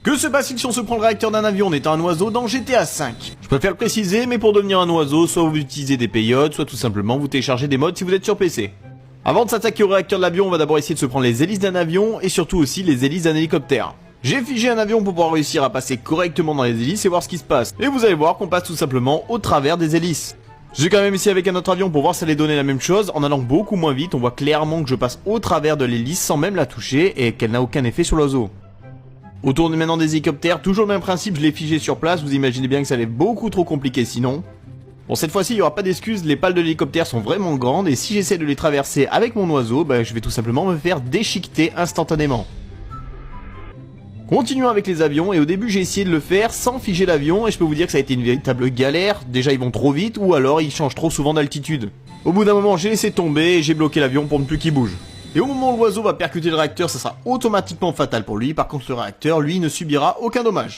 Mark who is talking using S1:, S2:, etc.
S1: Que se passe-t-il si on se prend le réacteur d'un avion en étant un oiseau dans GTA V? Je préfère le préciser, mais pour devenir un oiseau, soit vous utilisez des payotes, soit tout simplement vous téléchargez des mods si vous êtes sur PC. Avant de s'attaquer au réacteur de l'avion, on va d'abord essayer de se prendre les hélices d'un avion et surtout aussi les hélices d'un hélicoptère. J'ai figé un avion pour pouvoir réussir à passer correctement dans les hélices et voir ce qui se passe. Et vous allez voir qu'on passe tout simplement au travers des hélices. J'ai quand même essayé avec un autre avion pour voir si ça allait donner la même chose. En allant beaucoup moins vite, on voit clairement que je passe au travers de l'hélice sans même la toucher et qu'elle n'a aucun effet sur l'oiseau. Autour maintenant des hélicoptères, toujours le même principe, je l'ai figé sur place, vous imaginez bien que ça allait beaucoup trop compliqué sinon. Bon, cette fois-ci il n'y aura pas d'excuses, les pales de l'hélicoptère sont vraiment grandes et si j'essaie de les traverser avec mon oiseau, je vais tout simplement me faire déchiqueter instantanément. Continuons avec les avions et au début j'ai essayé de le faire sans figer l'avion et je peux vous dire que ça a été une véritable galère, déjà ils vont trop vite ou alors ils changent trop souvent d'altitude. Au bout d'un moment j'ai laissé tomber et j'ai bloqué l'avion pour ne plus qu'il bouge. Et au moment où l'oiseau va percuter le réacteur, ça sera automatiquement fatal pour lui, par contre le réacteur lui ne subira aucun dommage.